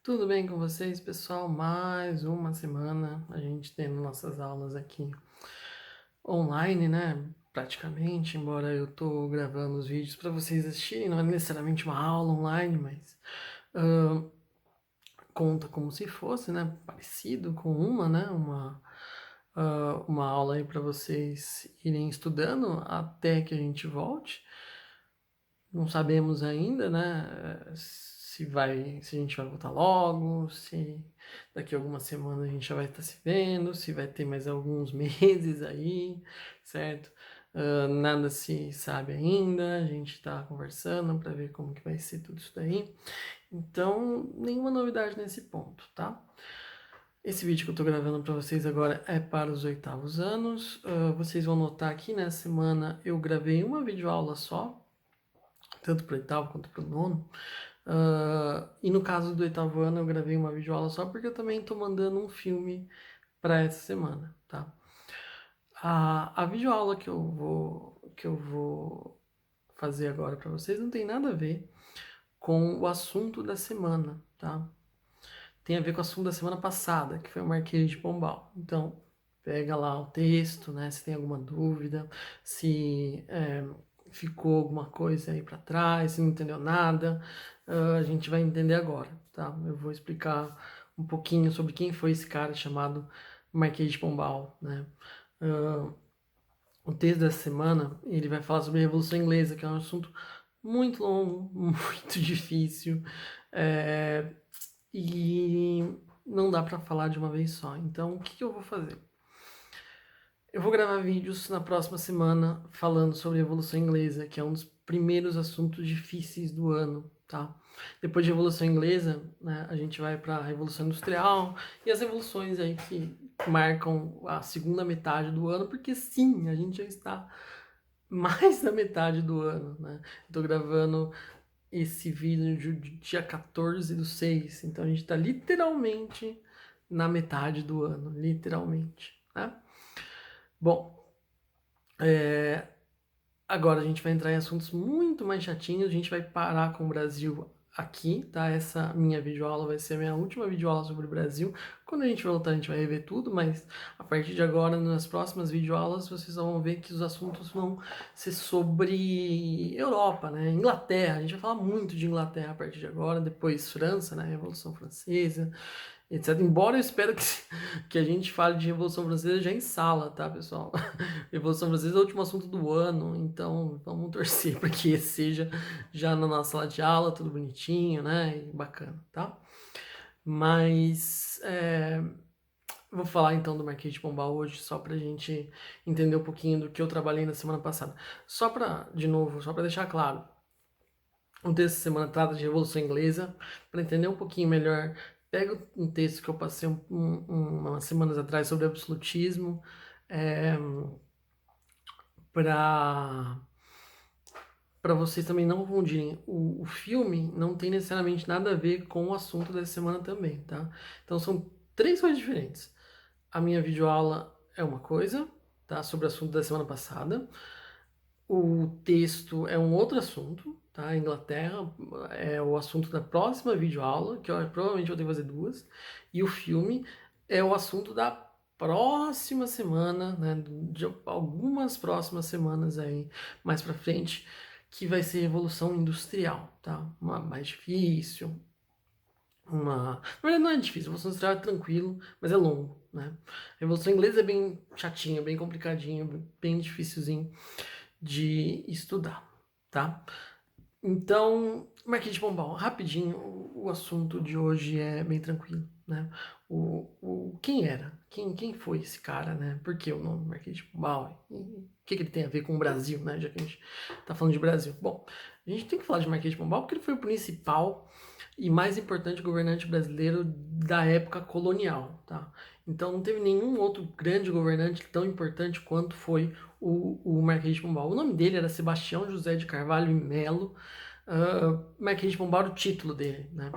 Tudo bem com vocês, pessoal? Mais uma semana a gente tendo nossas aulas aqui online, né? Praticamente, embora eu tô gravando os vídeos para vocês assistirem, não é necessariamente uma aula online, mas ah, conta como se fosse, né? Parecido com uma, né? Uma aula aí para vocês irem estudando até que a gente volte. Não sabemos ainda, né, se a gente vai voltar logo, se daqui a algumas semanas a gente já vai estar se vendo, se vai ter mais alguns meses aí, certo? Nada se sabe ainda, a gente está conversando para ver como que vai ser tudo isso daí. Então, nenhuma novidade nesse ponto, tá? Esse vídeo que eu estou gravando para vocês agora é para os 8º anos. Vocês vão notar que nessa semana eu gravei uma videoaula só, tanto para o 8º quanto para o 9º. E no caso do 8º ano eu gravei uma videoaula só porque eu também estou mandando um filme para essa semana, tá? A videoaula que eu vou fazer agora para vocês não tem nada a ver com o assunto da semana, tá? Tem a ver com o assunto da semana passada, que foi o Marquês de Pombal. Então, pega lá o texto, né? Se tem alguma dúvida, se ficou alguma coisa aí para trás, se não entendeu nada, a gente vai entender agora, tá? Eu vou explicar um pouquinho sobre quem foi esse cara chamado Marquês de Pombal, né? Uh, o texto dessa semana, ele vai falar sobre a Revolução Inglesa, que é um assunto muito longo, muito difícil, é, e não dá para falar de uma vez só. Então, o que eu vou fazer? Eu vou gravar vídeos na próxima semana falando sobre a Revolução Inglesa, que é um dos primeiros assuntos difíceis do ano, tá? Depois de Revolução Inglesa, né, a gente vai para a Revolução Industrial e as revoluções aí que marcam a segunda metade do ano, porque sim, a gente já está mais da metade do ano, né? Estou gravando esse vídeo de dia 14/6, então a gente está literalmente na metade do ano, literalmente, né? Bom, agora a gente vai entrar em assuntos muito mais chatinhos, a gente vai parar com o Brasil aqui, tá? Essa minha videoaula vai ser a minha última videoaula sobre o Brasil. Quando a gente voltar, a gente vai rever tudo, mas a partir de agora, nas próximas videoaulas, vocês vão ver que os assuntos vão ser sobre Europa, né? Inglaterra, a gente vai falar muito de Inglaterra a partir de agora, depois França, né? Revolução Francesa, etc. Embora eu espero que a gente fale de Revolução Francesa já em sala, tá, pessoal? Revolução Francesa é o último assunto do ano, então vamos torcer para que esse seja já na nossa sala de aula, tudo bonitinho, né? E bacana, tá? Mas vou falar então do Marquês de Pombal hoje, só pra gente entender um pouquinho do que eu trabalhei na semana passada. Só pra, de novo, só pra deixar claro, o texto da semana trata de Revolução Inglesa. Para entender um pouquinho melhor, pega um texto que eu passei umas semanas atrás sobre absolutismo, é, para vocês também não confundirem. O filme não tem necessariamente nada a ver com o assunto dessa semana também, tá? Então são três coisas diferentes. A minha videoaula é uma coisa, tá? Sobre o assunto da semana passada. O texto é um outro assunto, tá? Inglaterra é o assunto da próxima videoaula, que eu provavelmente vou ter que fazer duas. E o filme é o assunto da próxima semana, né? De algumas próximas semanas aí mais pra frente, que vai ser Revolução Industrial, tá? Uma mais difícil, na verdade não é difícil, a Revolução Industrial é tranquilo, mas é longo, né? A Revolução Inglesa é bem chatinho, bem complicadinho, bem dificilzinho de estudar, tá? Então, Marquês de Pombal, rapidinho, o assunto de hoje é bem tranquilo, né? Quem era? Quem foi esse cara, né? Por que o nome Marquês de Pombal? E o que ele tem a ver com o Brasil, né? Já que a gente tá falando de Brasil. Bom, a gente tem que falar de Marquês de Pombal porque ele foi o principal e mais importante governante brasileiro da época colonial, tá? Então não teve nenhum outro grande governante tão importante quanto foi o Marquês de Pombal. O nome dele era Sebastião José de Carvalho e Melo. Marquês de Pombal era o título dele, né?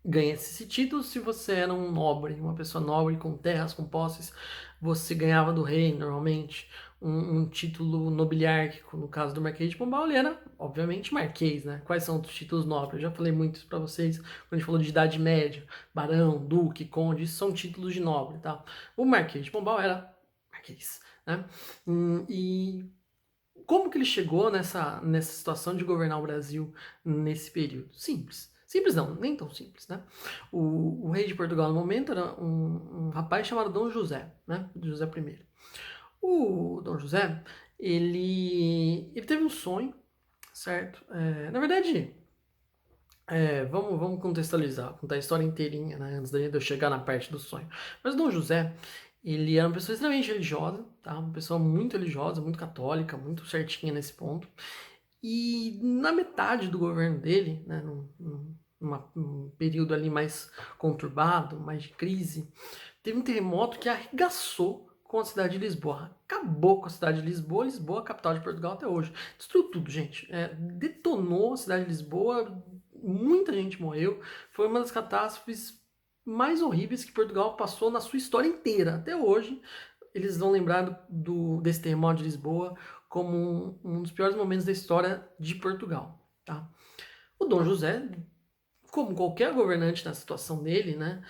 Ganha-se esse título se você era um nobre, uma pessoa nobre com terras, com posses, você ganhava do rei normalmente, um título nobiliárquico. No caso do Marquês de Pombal, ele era, obviamente, marquês, né? Quais são os títulos nobres? Eu já falei muito isso pra vocês quando a gente falou de Idade Média. Barão, duque, conde, isso são títulos de nobre, tá? O Marquês de Pombal era marquês, né? E como que ele chegou nessa situação de governar o Brasil nesse período? Simples. Simples não, nem tão simples, né? O rei de Portugal no momento era um rapaz chamado Dom José, né? José I. O Dom José, ele teve um sonho, certo? Na verdade, vamos contextualizar, contar a história inteirinha, né? Antes de eu chegar na parte do sonho. Mas o Dom José, ele era uma pessoa extremamente religiosa, tá? Uma pessoa muito religiosa, muito católica, muito certinha nesse ponto. E na metade do governo dele, né, num período ali mais conturbado, mais de crise, teve um terremoto que arregaçou com a cidade de Lisboa. Acabou com a cidade de Lisboa. Lisboa, capital de Portugal até hoje. Destruiu tudo, gente. Detonou a cidade de Lisboa. Muita gente morreu. Foi uma das catástrofes mais horríveis que Portugal passou na sua história inteira. Até hoje, eles vão lembrar desse terremoto de Lisboa como um dos piores momentos da história de Portugal. Tá? O Dom José, como qualquer governante na situação dele, né,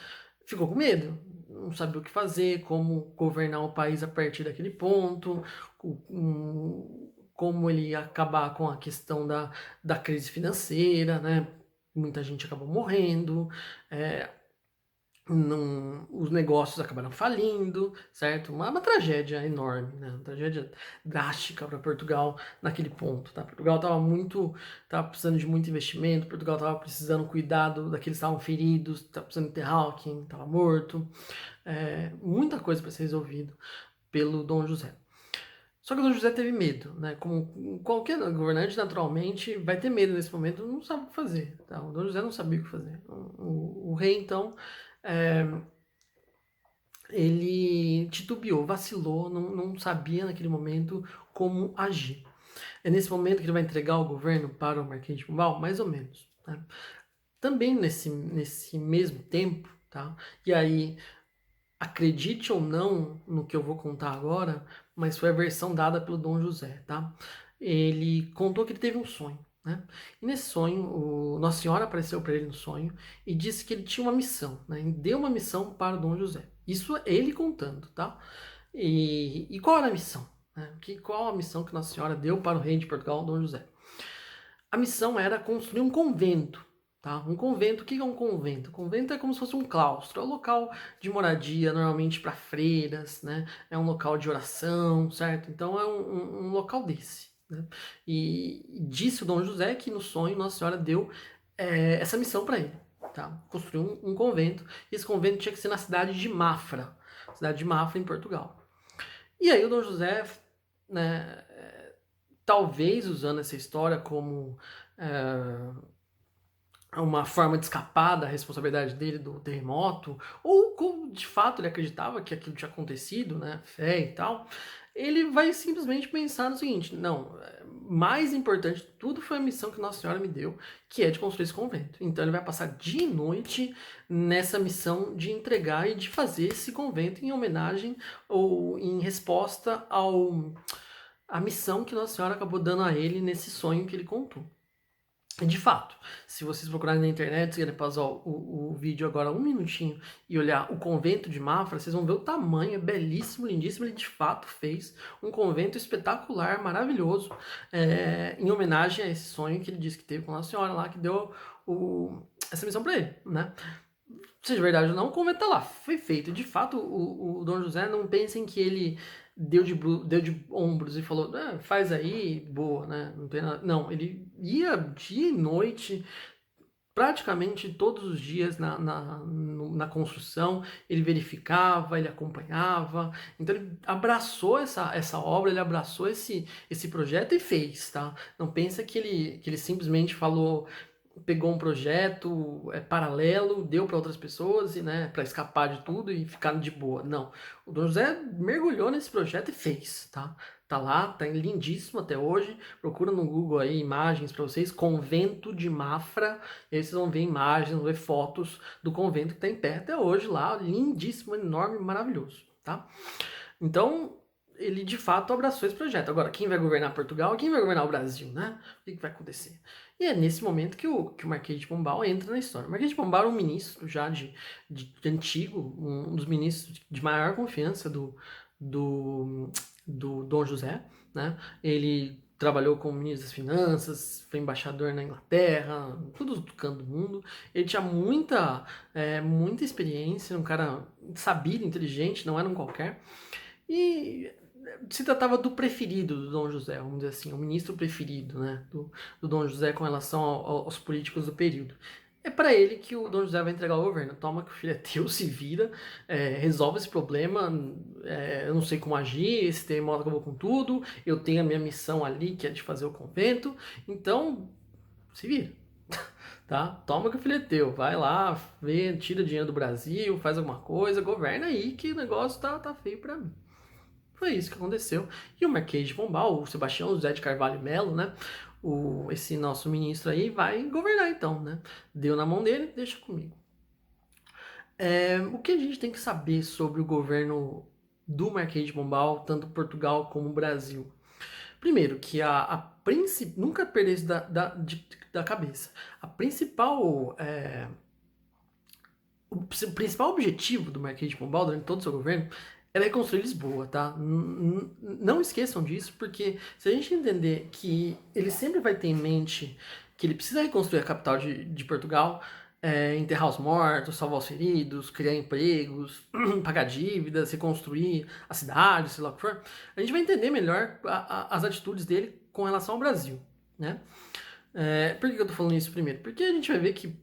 ficou com medo. Não sabia o que fazer, como governar o país a partir daquele ponto, como ele ia acabar com a questão da crise financeira, né? Muita gente acabou morrendo, os negócios acabaram falindo, certo? Uma tragédia enorme, né? Uma tragédia drástica para Portugal naquele ponto, tá? Portugal estava precisando de muito investimento, Portugal estava precisando cuidado daqueles que estavam feridos, estava precisando enterrar quem estava morto, muita coisa para ser resolvido pelo Dom José. Só que o Dom José teve medo, né? Como qualquer governante, naturalmente, vai ter medo nesse momento, não sabe o que fazer. Tá? O Dom José não sabia o que fazer. O rei, então, é, ele titubeou, vacilou, não sabia naquele momento como agir. É nesse momento que ele vai entregar o governo para o Marquês de Pombal? Mais ou menos. Tá? Também nesse mesmo tempo, tá? E aí, acredite ou não no que eu vou contar agora, mas foi a versão dada pelo Dom José, tá? Ele contou que ele teve um sonho, né? E nesse sonho, Nossa Senhora apareceu para ele no sonho e disse que ele tinha uma missão, né? E deu uma missão para o Dom José. Isso é ele contando, tá? E qual era a missão? Né? Qual a missão que Nossa Senhora deu para o rei de Portugal, Dom José? A missão era construir um convento. Tá? Um convento, o que é um convento? Um convento é como se fosse um claustro, é um local de moradia, normalmente para freiras, né? É um local de oração, certo? Então é um local desse. Né? E disse o Dom José que no sonho Nossa Senhora deu essa missão para ele. Tá? Construir um convento, e esse convento tinha que ser na cidade de Mafra, cidade de Mafra, em Portugal. E aí o Dom José, né, talvez usando essa história como uma forma de escapar da responsabilidade dele do terremoto, ou como de fato ele acreditava que aquilo tinha acontecido, né, fé e tal, ele vai simplesmente pensar no seguinte: não, mais importante de tudo foi a missão que Nossa Senhora me deu, que é de construir esse convento. Então ele vai passar dia e noite nessa missão de entregar e de fazer esse convento em homenagem ou em resposta à missão que Nossa Senhora acabou dando a ele nesse sonho que ele contou. De fato, se vocês procurarem na internet, se quiserem pausar o vídeo agora um minutinho e olhar o convento de Mafra, vocês vão ver o tamanho, é belíssimo, lindíssimo. Ele de fato fez um convento espetacular, maravilhoso, em homenagem a esse sonho que ele disse que teve com a Senhora lá, que deu essa missão para ele, né? Seja verdade ou não, o convento tá lá, foi feito. De fato, o Dom José, não pensem que ele deu de ombros e falou: faz aí, boa, né? Não tem nada. Não, ele ia dia e noite, praticamente todos os dias na construção, ele verificava, ele acompanhava. Então ele abraçou essa obra, ele abraçou esse projeto e fez, tá? Não pensa que ele simplesmente falou, pegou um projeto paralelo, deu para outras pessoas e, né, para escapar de tudo e ficar de boa. Não, o Dom José mergulhou nesse projeto e fez, tá? Tá lá, tá lindíssimo até hoje. Procura no Google aí imagens para vocês, Convento de Mafra, e aí vocês vão ver imagens, vão ver fotos do convento que tá em pé até hoje lá, lindíssimo, enorme, maravilhoso, tá? Então, ele de fato abraçou esse projeto. Agora, quem vai governar Portugal e quem vai governar o Brasil, né? O que vai acontecer? E é nesse momento que o Marquês de Pombal entra na história. O Marquês de Pombal era um ministro já de antigo, um dos ministros de maior confiança do, do Dom José, né? Ele trabalhou como ministro das Finanças, foi embaixador na Inglaterra, tudo do canto do mundo. Ele tinha muita experiência, um cara sabido, inteligente, não era um qualquer. E se tratava do preferido do Dom José, vamos dizer assim, o ministro preferido, né, do Dom José com relação aos políticos do período. É para ele que o Dom José vai entregar o governo. Toma que o filho é teu, se vira, resolve esse problema. Eu não sei como agir, esse terremoto acabou com tudo. Eu tenho a minha missão ali, que é de fazer o convento. Então, se vira. Tá? Toma que o filho é teu. Vai lá, vê, tira dinheiro do Brasil, faz alguma coisa, governa aí que o negócio tá feio para mim. Foi isso que aconteceu. E o Marquês de Pombal, o Sebastião José de Carvalho Melo, né? Esse nosso ministro aí vai governar então, né? Deu na mão dele, deixa comigo. O que a gente tem que saber sobre o governo do Marquês de Pombal, tanto Portugal como o Brasil? Primeiro, que nunca perder isso da cabeça. A principal. O principal objetivo do Marquês de Pombal durante todo o seu governo era reconstruir Lisboa, tá? Não esqueçam disso, porque se a gente entender que ele sempre vai ter em mente que ele precisa reconstruir a capital de Portugal, enterrar os mortos, salvar os feridos, criar empregos, pagar dívidas, reconstruir a cidade, sei lá o que for, a gente vai entender melhor as atitudes dele com relação ao Brasil, né? Por que eu tô falando isso primeiro? Porque a gente vai ver que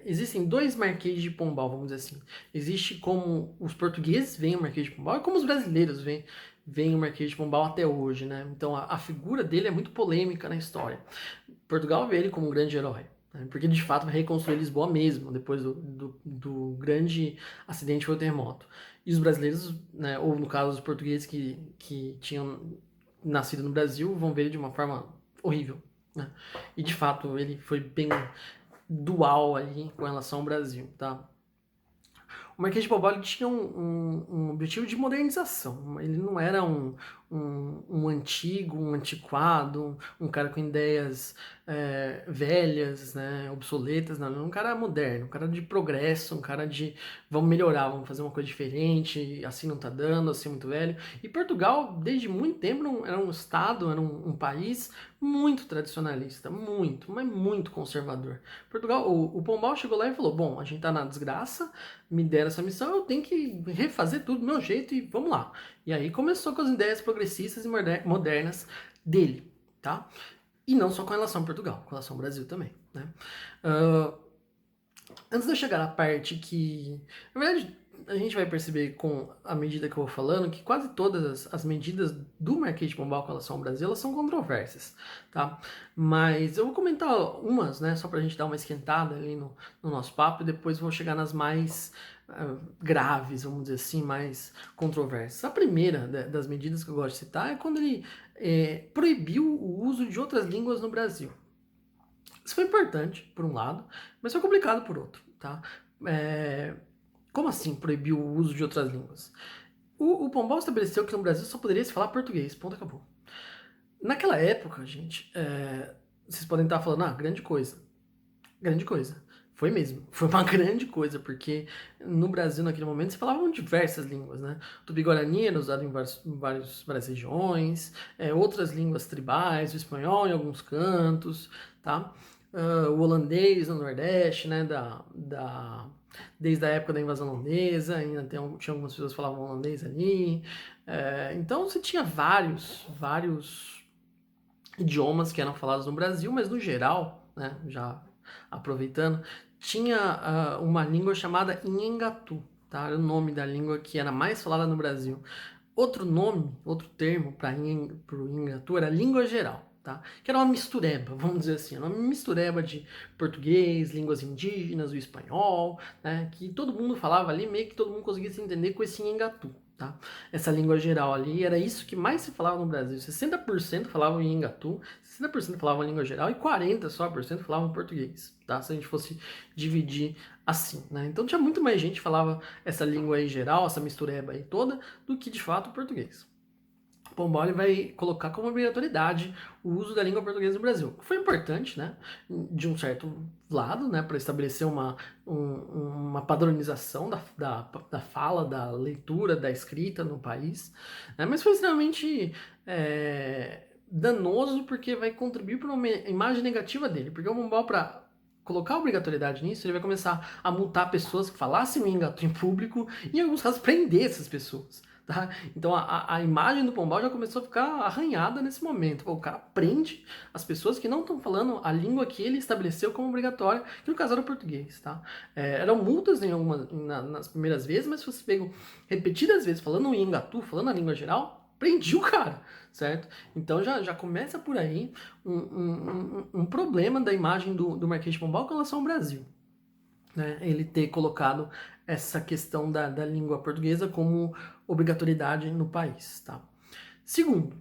existem dois Marquês de Pombal, vamos dizer assim. Existe como os portugueses veem o Marquês de Pombal e como os brasileiros veem o Marquês de Pombal até hoje, né? Então a figura dele é muito polêmica na história. Portugal vê ele como um grande herói, né? Porque de fato vai reconstruir Lisboa mesmo, depois do grande acidente que foi o terremoto. E os brasileiros, né, ou no caso os portugueses que tinham nascido no Brasil, vão ver ele de uma forma horrível, né? E de fato ele foi bem dual ali com relação ao Brasil, tá? O Marquês de Pombal ele tinha um objetivo de modernização. Ele não era um antigo, um antiquado, um cara com ideias velhas, né, obsoletas, não. Ele era um cara moderno, um cara de progresso, um cara de vamos melhorar, vamos fazer uma coisa diferente, assim não tá dando, assim é muito velho. E Portugal, desde muito tempo, era um estado, era um país muito tradicionalista, muito, mas muito conservador. Portugal, o Pombal chegou lá e falou: bom, a gente tá na desgraça, me deram essa missão, eu tenho que refazer tudo do meu jeito e vamos lá. E aí começou com as ideias progressistas e modernas dele, tá? E não só com relação a Portugal, com relação ao Brasil também, né? Uh, Antes de eu chegar na parte que, na verdade, a gente vai perceber com a medida que eu vou falando que quase todas as medidas do Marquês de Pombal com relação ao Brasil, elas são controversas, tá? Mas eu vou comentar umas, né, só pra gente dar uma esquentada ali no nosso papo e depois vou chegar nas mais graves, vamos dizer assim, mais controversas. A primeira das medidas que eu gosto de citar é quando ele proibiu o uso de outras línguas no Brasil. Isso foi importante, por um lado, mas foi complicado por outro, tá? Como assim proibiu o uso de outras línguas? O Pombal estabeleceu que no Brasil só poderia se falar português, ponto, acabou. Naquela época, gente, vocês podem estar falando, grande coisa. Grande coisa. Foi mesmo. Foi uma grande coisa, porque no Brasil, naquele momento, se falavam diversas línguas, né? O Tupi-Guarani era usado em várias regiões, outras línguas tribais, o espanhol em alguns cantos, tá? O holandês no Nordeste, né? Desde a época da invasão holandesa, ainda tinha algumas pessoas que falavam holandês ali. Então você tinha vários idiomas que eram falados no Brasil, mas no geral, né? Já aproveitando, tinha uma língua chamada Inhengatu, tá? Era o nome da língua que era mais falada no Brasil. Outro nome, outro termo para o Inhengatu era língua geral, tá? Que era uma mistureba, vamos dizer assim, uma mistureba de português, línguas indígenas, o espanhol, né? Que todo mundo falava ali, meio que todo mundo conseguia se entender com esse Inhengatu. Tá? Essa língua geral ali, era isso que mais se falava no Brasil. 60% falavam em Ingatu, 60% falavam língua geral e 40% só falavam português, tá? Se a gente fosse dividir assim, né? Então tinha muito mais gente que falava essa língua aí geral, essa mistureba aí toda, do que de fato o português. o Pombal ele vai colocar como obrigatoriedade o uso da língua portuguesa no Brasil. Foi importante, né, de um certo lado, né, para estabelecer uma padronização da fala, da leitura, da escrita no país, né, mas foi extremamente danoso porque vai contribuir para uma imagem negativa dele, porque o Pombal, para colocar obrigatoriedade nisso, ele vai começar a multar pessoas que falassem o Engato em público e, em alguns casos, prender essas pessoas. Tá? Então a imagem do Pombal já começou a ficar arranhada nesse momento. O cara prende as pessoas que não estão falando a língua que ele estabeleceu como obrigatória, que no caso era o português. Tá? Eram multas nas primeiras vezes, mas se você pegou repetidas vezes falando o Engatu, falando a língua geral, prendi o cara, certo? Então já começa por aí um problema da imagem do Marquês de Pombal com relação ao Brasil. Né, ele ter colocado essa questão da língua portuguesa como obrigatoriedade no país. Tá? Segundo,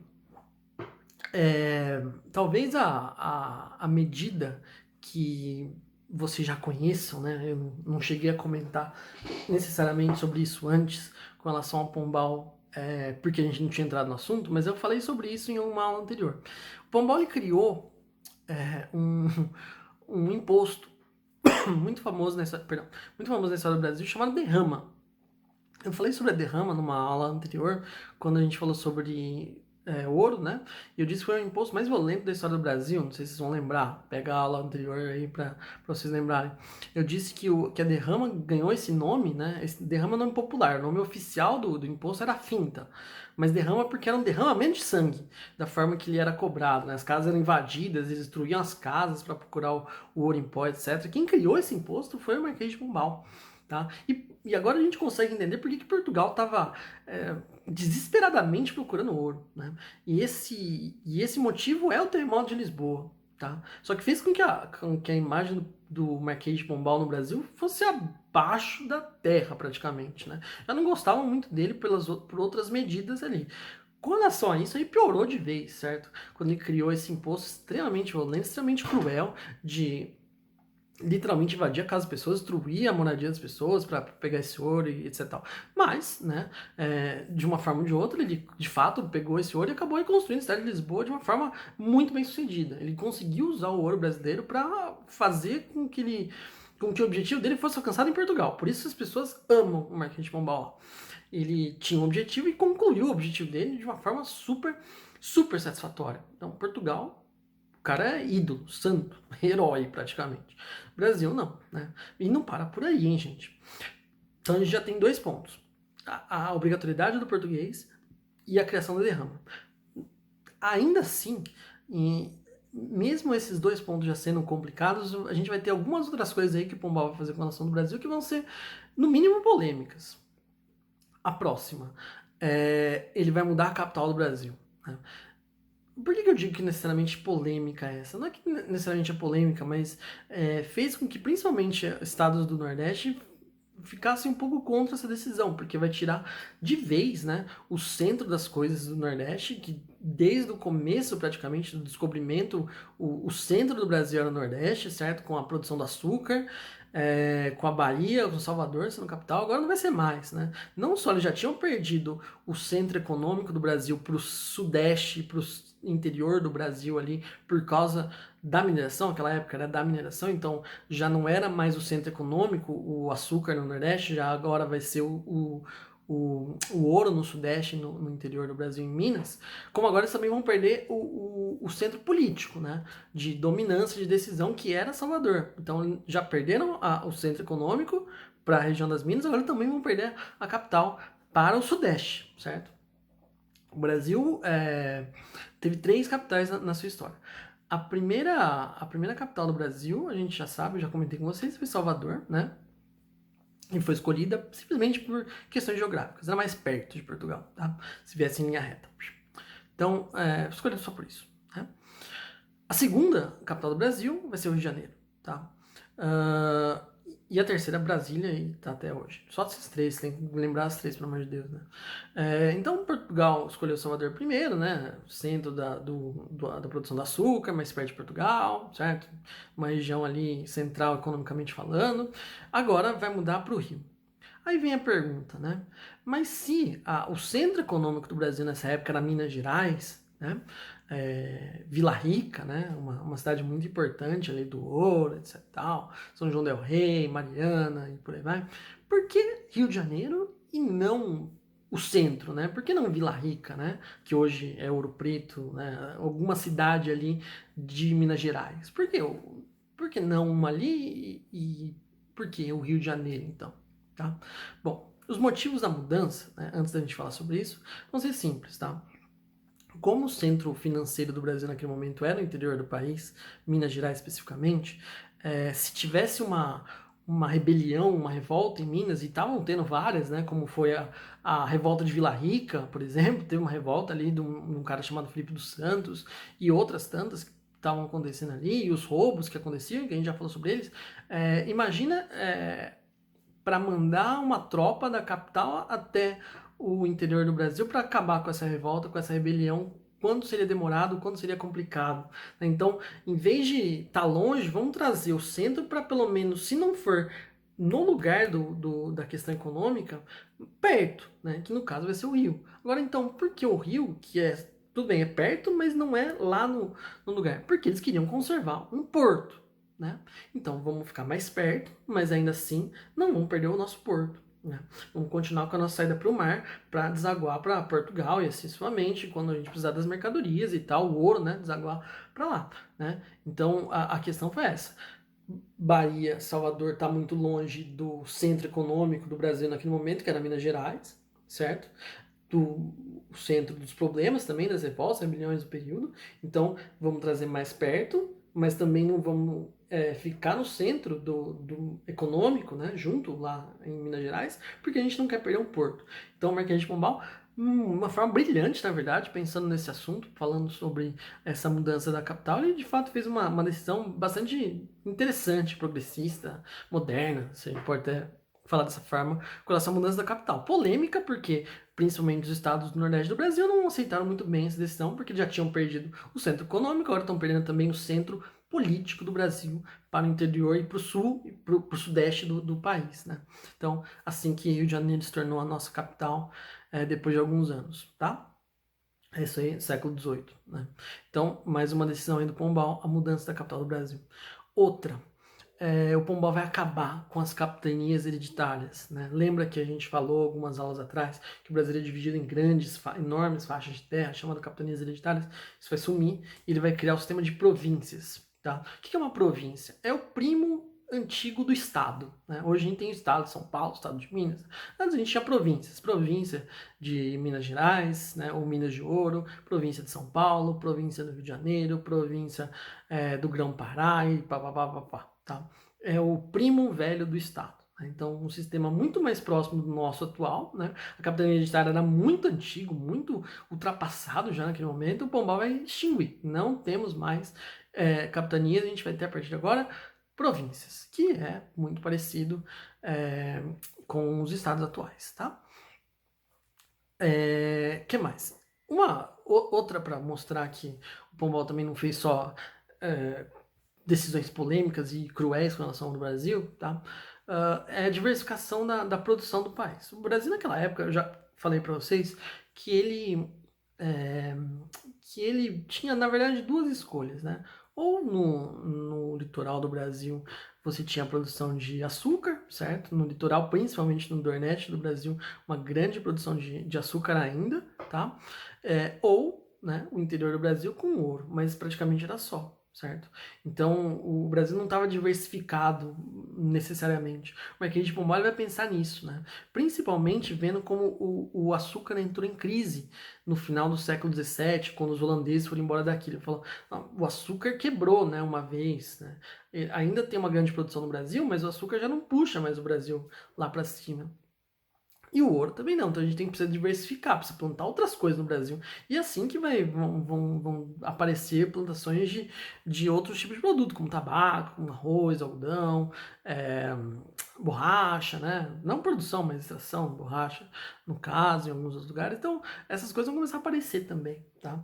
talvez a medida que vocês já conheçam, né? Eu não cheguei a comentar necessariamente sobre isso antes com relação ao Pombal, porque a gente não tinha entrado no assunto, mas eu falei sobre isso em uma aula anterior. O Pombal ele criou um imposto muito famoso muito famoso na história do Brasil, chamado derrama. Eu falei sobre a derrama numa aula anterior, quando a gente falou sobre ouro, né? E eu disse que foi o imposto mais violento da história do Brasil. Não sei se vocês vão lembrar. Pega a aula anterior aí pra vocês lembrarem. Eu disse que a derrama ganhou esse nome, né? Esse derrama é um nome popular. O nome oficial do imposto era finta. Mas derrama porque era um derramamento de sangue, da forma que ele era cobrado. Né? As casas eram invadidas, eles destruíam as casas para procurar o ouro em pó, etc. Quem criou esse imposto foi o Marquês de Pombal. Tá? E agora a gente consegue entender por que Portugal estava desesperadamente procurando ouro. Né? E esse motivo é o terremoto de Lisboa. Tá? Só que fez com que a imagem do Marquês de Pombal no Brasil fosse abaixo da terra, praticamente. Né? Já não gostavam muito dele por outras medidas ali. Com relação a isso, aí piorou de vez, certo? Quando ele criou esse imposto extremamente violento, extremamente cruel, de literalmente invadir a casa das pessoas, destruir a moradia das pessoas para pegar esse ouro e etc. Mas, né, de uma forma ou de outra, ele de fato pegou esse ouro e acabou reconstruindo a cidade de Lisboa de uma forma muito bem sucedida. Ele conseguiu usar o ouro brasileiro para fazer com que o objetivo dele fosse alcançado em Portugal. Por isso as pessoas amam o Marquês de Pombal. Ele tinha um objetivo e concluiu o objetivo dele de uma forma super, super satisfatória. Então, Portugal, o cara é ídolo, santo, herói praticamente. Brasil não, né? E não para por aí, hein, gente? Então a gente já tem 2 pontos. A obrigatoriedade do português e a criação da derrama. Ainda assim, mesmo esses 2 pontos já sendo complicados, a gente vai ter algumas outras coisas aí que o Pombal vai fazer com a nação do Brasil que vão ser, no mínimo, polêmicas. A próxima, ele vai mudar a capital do Brasil. Né? Por que eu digo que necessariamente polêmica é essa? Não é que necessariamente é polêmica, mas fez com que principalmente estados do Nordeste ficassem um pouco contra essa decisão, porque vai tirar de vez, né, o centro das coisas do Nordeste, que desde o começo praticamente do descobrimento, o centro do Brasil era o Nordeste, certo? Com a produção do açúcar, com a Bahia, com Salvador sendo capital, agora não vai ser mais, né? Não só eles já tinham perdido o centro econômico do Brasil para o Sudeste, para o interior do Brasil ali, por causa da mineração, aquela época era da mineração, então já não era mais o centro econômico, o açúcar no Nordeste, já agora vai ser o ouro no Sudeste, no interior do Brasil, em Minas, como agora eles também vão perder o centro político, né, de dominância, de decisão, que era Salvador. Então já perderam o centro econômico para a região das Minas, agora também vão perder a capital para o Sudeste, certo? O Brasil teve 3 capitais na sua história. A primeira capital do Brasil, a gente já sabe, eu já comentei com vocês, foi Salvador, né? E foi escolhida simplesmente por questões geográficas. Era mais perto de Portugal, tá? Se viesse em linha reta. Então, escolhido só por isso. Né? A segunda capital do Brasil vai ser o Rio de Janeiro, tá? E a terceira, Brasília, e tá até hoje. Só desses 3, tem que lembrar as 3, pelo amor de Deus, né? Então, Portugal escolheu Salvador primeiro, né? Centro da produção do açúcar, mais perto de Portugal, certo? Uma região ali central, economicamente falando. Agora vai mudar para o Rio. Aí vem a pergunta, né? Mas se o centro econômico do Brasil nessa época era Minas Gerais, né? Vila Rica, né? Uma cidade muito importante ali do ouro, etc. Tal, São João del Rei, Mariana e por aí vai. Por que Rio de Janeiro e não o centro, né? Por que não Vila Rica, né? Que hoje é Ouro Preto, né? Alguma cidade ali de Minas Gerais. Por que não uma ali e por que o Rio de Janeiro, então? Tá? Bom, os motivos da mudança, né, antes da gente falar sobre isso, vão ser simples, tá? Como o centro financeiro do Brasil naquele momento era o interior do país, Minas Gerais especificamente, se tivesse uma rebelião, uma revolta em Minas, e estavam tendo várias, né, como foi a revolta de Vila Rica, por exemplo, teve uma revolta ali de um cara chamado Felipe dos Santos, e outras tantas que estavam acontecendo ali, e os roubos que aconteciam, que a gente já falou sobre eles. Imagina para mandar uma tropa da capital até o interior do Brasil para acabar com essa revolta, com essa rebelião. Quanto seria demorado, quanto seria complicado. Então, em vez de estar longe, vamos trazer o centro para pelo menos, se não for no lugar da questão econômica, perto, né? Que no caso vai ser o Rio. Agora, então, por que o Rio, que tudo bem, é perto, mas não é lá no lugar? Porque eles queriam conservar um porto, né? Então vamos ficar mais perto, mas ainda assim não vamos perder o nosso porto. Né? Vamos continuar com a nossa saída para o mar para desaguar para Portugal e assim sucessivamente, quando a gente precisar das mercadorias e tal, o ouro, né? Desaguar para lá. Né? Então a questão foi essa. Bahia, Salvador está muito longe do centro econômico do Brasil naquele momento, que era Minas Gerais, certo? Do centro dos problemas também, das revoltas, rebeliões do período. Então, vamos trazer mais perto, mas também não vamos ficar no centro do econômico, né, junto lá em Minas Gerais, porque a gente não quer perder um porto. Então, o Marquês de Pombal, uma forma brilhante, na verdade, pensando nesse assunto, falando sobre essa mudança da capital, ele de fato fez uma decisão bastante interessante, progressista, moderna, se a gente pode até falar dessa forma, com essa mudança da capital. Polêmica, porque principalmente os estados do Nordeste do Brasil não aceitaram muito bem essa decisão, porque já tinham perdido o centro econômico, agora estão perdendo também o centro político do Brasil para o interior e para o sul e para o sudeste do país. Né? Então, assim que Rio de Janeiro se tornou a nossa capital, depois de alguns anos, tá? É isso aí, século XVIII. Né? Então, mais uma decisão aí do Pombal, a mudança da capital do Brasil. Outra, o Pombal vai acabar com as capitanias hereditárias. Né? Lembra que a gente falou algumas aulas atrás que o Brasil é dividido em grandes, enormes faixas de terra, chamadas capitanias hereditárias? Isso vai sumir e ele vai criar o sistema de províncias. Tá? O que é uma província? É o primo antigo do estado. Né? Hoje a gente tem o estado de São Paulo, o estado de Minas. Antes a gente tinha províncias. Província de Minas Gerais, né? Ou Minas de Ouro, província de São Paulo, província do Rio de Janeiro, província do Grão-Pará e pá. Tá? É o primo velho do Estado. Né? Então, um sistema muito mais próximo do nosso atual. Né? A capitania hereditária era muito antigo, muito ultrapassado já naquele momento. O Pombal vai extinguir. Não temos mais capitanias, a gente vai ter a partir de agora províncias, que é muito parecido com os estados atuais. Tá? Que mais? Outra para mostrar que o Pombal também não fez só decisões polêmicas e cruéis com relação ao Brasil, tá? É a diversificação da produção do país. O Brasil naquela época, eu já falei para vocês que é, que ele tinha, na verdade, duas escolhas, né? Ou no litoral do Brasil você tinha a produção de açúcar, certo? No litoral, principalmente no Nordeste do Brasil, uma grande produção de açúcar ainda, tá? Ou, né, o interior do Brasil com ouro, mas praticamente era só, certo? Então, o Brasil não estava diversificado necessariamente. O Marquês de Pombal vai pensar nisso, né? Principalmente vendo como o açúcar entrou em crise no final do século XVII, quando os holandeses foram embora daqui. Ele falou, o açúcar quebrou, né, uma vez, né? Ainda tem uma grande produção no Brasil, mas o açúcar já não puxa mais o Brasil lá para cima. E o ouro também não, então a gente precisa diversificar, precisa plantar outras coisas no Brasil. E é assim que vão aparecer plantações de outros tipos de produto, como tabaco, como arroz, algodão, borracha, né? Não produção, mas extração, borracha, no caso, em alguns outros lugares. Então, essas coisas vão começar a aparecer também, tá?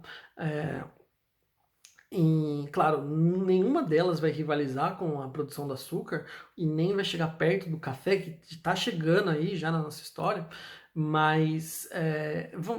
E, claro, nenhuma delas vai rivalizar com a produção do açúcar e nem vai chegar perto do café, que está chegando aí já na nossa história, mas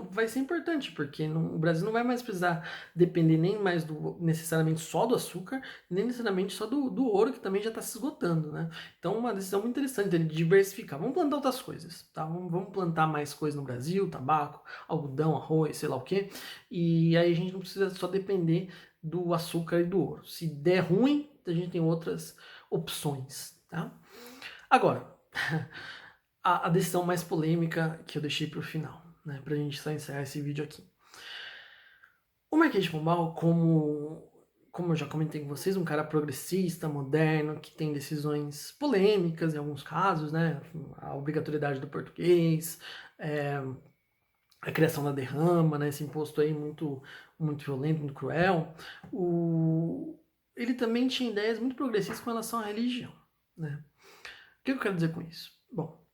vai ser importante, porque o Brasil não vai mais precisar depender nem mais necessariamente só do açúcar, nem necessariamente só do ouro, que também já está se esgotando, né? Então, uma decisão muito interessante de diversificar. Vamos plantar outras coisas, tá? Vamos plantar mais coisas no Brasil, tabaco, algodão, arroz, sei lá o quê, e aí a gente não precisa só depender do açúcar e do ouro. Se der ruim, a gente tem outras opções, tá? Agora, a decisão mais polêmica que eu deixei para o final, né? Pra gente só encerrar esse vídeo aqui. O Marquês de Pombal, como eu já comentei com vocês, um cara progressista, moderno, que tem decisões polêmicas em alguns casos, né? A obrigatoriedade do português, a criação da derrama, né? Esse imposto aí muito violento, muito cruel. Ele também tinha ideias muito progressistas com relação à religião, né? O que eu quero dizer com isso? Bom,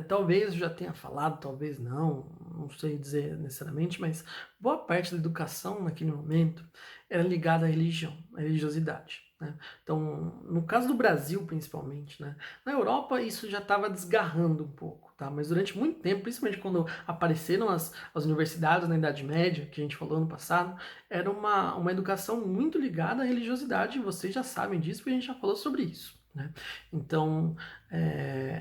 talvez eu já tenha falado, talvez não sei dizer necessariamente, mas boa parte da educação naquele momento era ligada à religião, à religiosidade, né? Então, no caso do Brasil principalmente, né? Na Europa isso já estava desgarrando um pouco, tá? Mas durante muito tempo, principalmente quando apareceram as universidades na Idade Média, que a gente falou no passado, era uma educação muito ligada à religiosidade, e vocês já sabem disso porque a gente já falou sobre isso, né? Então,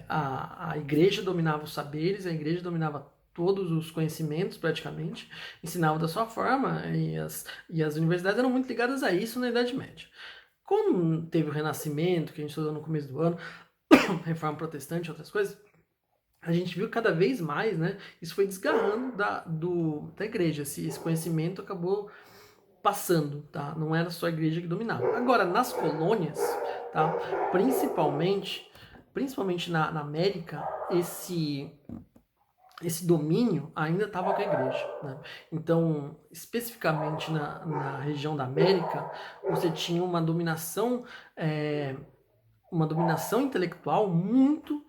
a igreja dominava os saberes, a igreja dominava todos os conhecimentos praticamente, ensinava da sua forma, e as universidades eram muito ligadas a isso na Idade Média. Quando teve o Renascimento, que a gente estudou no começo do ano, Reforma Protestante e outras coisas, a gente viu cada vez mais, né, isso foi desgarrando da igreja, esse conhecimento acabou passando, tá? Não era só a igreja que dominava. Agora, nas colônias, tá? Principalmente na América, esse domínio ainda estava com a igreja, né? Então, especificamente na região da América, você tinha uma dominação intelectual muito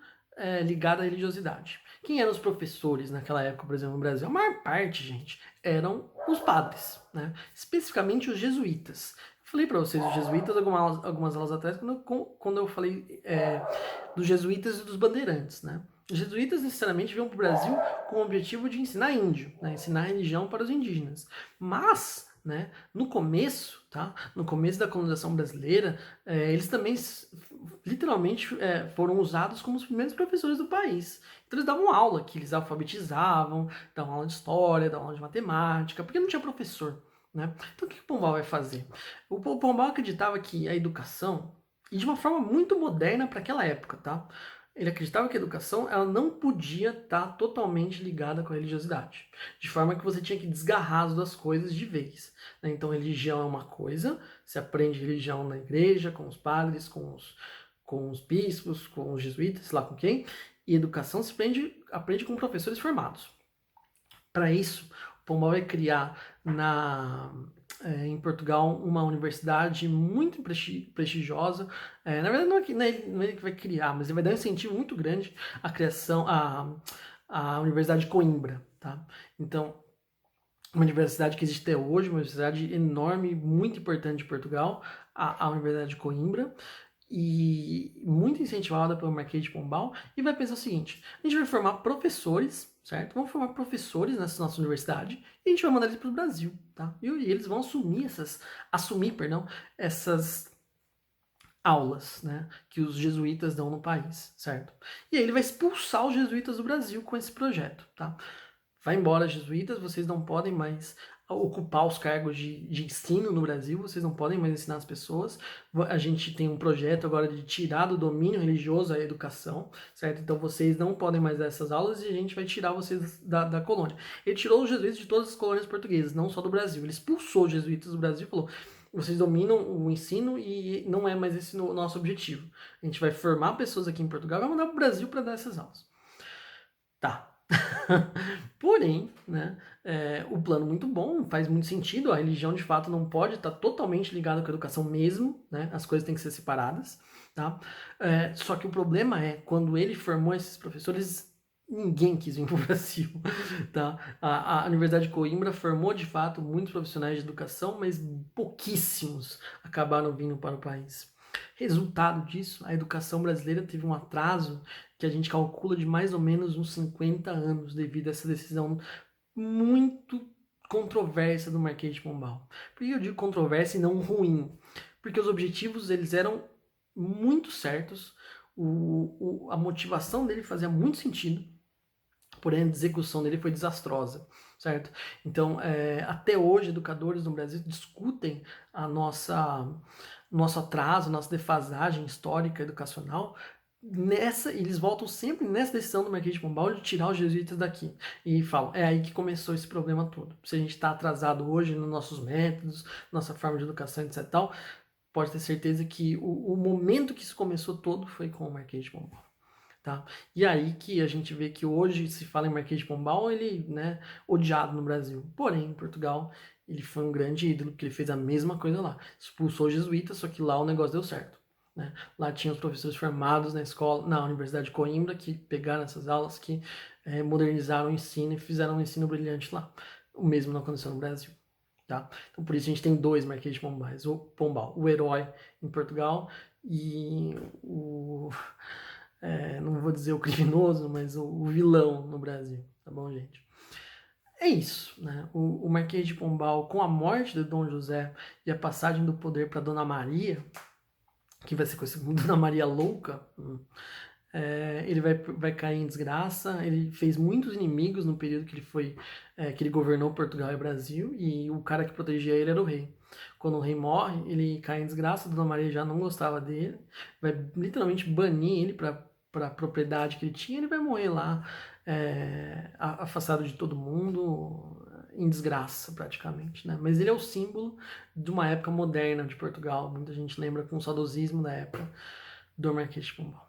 ligada à religiosidade. Quem eram os professores naquela época, por exemplo, no Brasil? A maior parte, gente, eram os padres, né? Especificamente os jesuítas. Falei para vocês os jesuítas algumas aulas atrás, quando eu falei dos jesuítas e dos bandeirantes, né? Os jesuítas necessariamente vinham para o Brasil com o objetivo de ensinar índio, né? Ensinar religião para os indígenas. Mas, né, no começo, tá? No começo da colonização brasileira, eles também literalmente foram usados como os primeiros professores do país. Então eles davam aula, que eles alfabetizavam, davam aula de história, davam aula de matemática, porque não tinha professor, né? Então o que o Pombal vai fazer? O Pombal acreditava que a educação, e de uma forma muito moderna para aquela época, tá? Ele acreditava que a educação ela não podia estar totalmente ligada com a religiosidade, de forma que você tinha que desgarrar as duas coisas de vez, né? Então religião é uma coisa, você aprende religião na igreja, com os padres, com os bispos, com os jesuítas, sei lá com quem, e educação se aprende com professores formados. Para isso, o Pombal vai criar em Portugal uma universidade muito prestigiosa. Na verdade, não é ele que vai criar, mas ele vai dar um incentivo muito grande à criação, à Universidade de Coimbra. Tá? Então, uma universidade que existe até hoje, uma universidade enorme, muito importante de Portugal, a Universidade de Coimbra, e muito incentivada pelo Marquês de Pombal, e vai pensar o seguinte: a gente vai formar professores, certo? Vamos formar professores nessa nossa universidade e a gente vai mandar eles para o Brasil, tá? E eles vão assumir essas aulas, né, que os jesuítas dão no país, certo? E aí ele vai expulsar os jesuítas do Brasil com esse projeto, tá? Vai embora, jesuítas, vocês não podem mais ocupar os cargos de ensino no Brasil, vocês não podem mais ensinar as pessoas. A gente tem um projeto agora de tirar do domínio religioso a educação, certo? Então vocês não podem mais dar essas aulas e a gente vai tirar vocês da colônia. Ele tirou os jesuítas de todas as colônias portuguesas, não só do Brasil. Ele expulsou os jesuítas do Brasil e falou: vocês dominam o ensino e não é mais esse o nosso objetivo. A gente vai formar pessoas aqui em Portugal e vai mandar para o Brasil para dar essas aulas. Tá. Porém, né, o plano muito bom, faz muito sentido, a religião de fato não pode estar totalmente ligada com a educação mesmo, né, as coisas têm que ser separadas, tá? Só que o problema é, quando ele formou esses professores, ninguém quis vir para o Brasil, tá? A Universidade de Coimbra formou, de fato, muitos profissionais de educação, mas pouquíssimos acabaram vindo para o país. Resultado disso, a educação brasileira teve um atraso que a gente calcula de mais ou menos uns 50 anos devido a essa decisão muito controversa do Marquês de Pombal. Por que eu digo controversa e não ruim? Porque os objetivos eles eram muito certos, a motivação dele fazia muito sentido, porém a execução dele foi desastrosa, certo? Então, até hoje, educadores no Brasil discutem a nosso atraso, nossa defasagem histórica educacional. Eles voltam sempre nessa decisão do Marquês de Pombal de tirar os jesuítas daqui. E falam, é aí que começou esse problema todo. Se a gente está atrasado hoje nos nossos métodos, nossa forma de educação, etc. Tal, pode ter certeza que o momento que isso começou todo foi com o Marquês de Pombal. Tá? E aí que a gente vê que hoje se fala em Marquês de Pombal, ele, né, odiado no Brasil. Porém, em Portugal, ele foi um grande ídolo, porque ele fez a mesma coisa lá. Expulsou os jesuítas, só que lá o negócio deu certo. Né? Lá tinha os professores formados na escola, na Universidade de Coimbra, que pegaram essas aulas, que modernizaram o ensino e fizeram um ensino brilhante lá. O mesmo não aconteceu no Brasil. Tá? Então, por isso a gente tem dois Marquês de Pombal, o herói em Portugal e o não vou dizer o criminoso, mas o vilão no Brasil, tá bom, gente? É isso, né? O Marquês de Pombal, com a morte de Dom José e a passagem do poder para Dona Maria, que vai ser conhecida como Dona Maria Louca, ele vai cair em desgraça. Ele fez muitos inimigos no período que ele foi, que ele governou Portugal e Brasil, e o cara que protegia ele era o rei. Quando o rei morre, ele cai em desgraça. Dona Maria já não gostava dele, vai literalmente banir ele para a propriedade que ele tinha. Ele vai morrer lá, afastado de todo mundo, em desgraça praticamente, né? Mas ele é o símbolo de uma época moderna de Portugal. Muita gente lembra com saudosismo da época do Marquês de Pombal.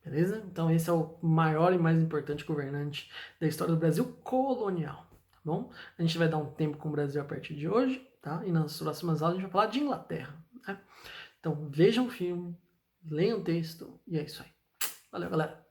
Beleza? Então esse é o maior e mais importante governante da história do Brasil colonial, tá bom? A gente vai dar um tempo com o Brasil a partir de hoje, tá? E nas próximas aulas a gente vai falar de Inglaterra, né? Então vejam o filme, leiam o texto e é isso aí. Valeu, galera!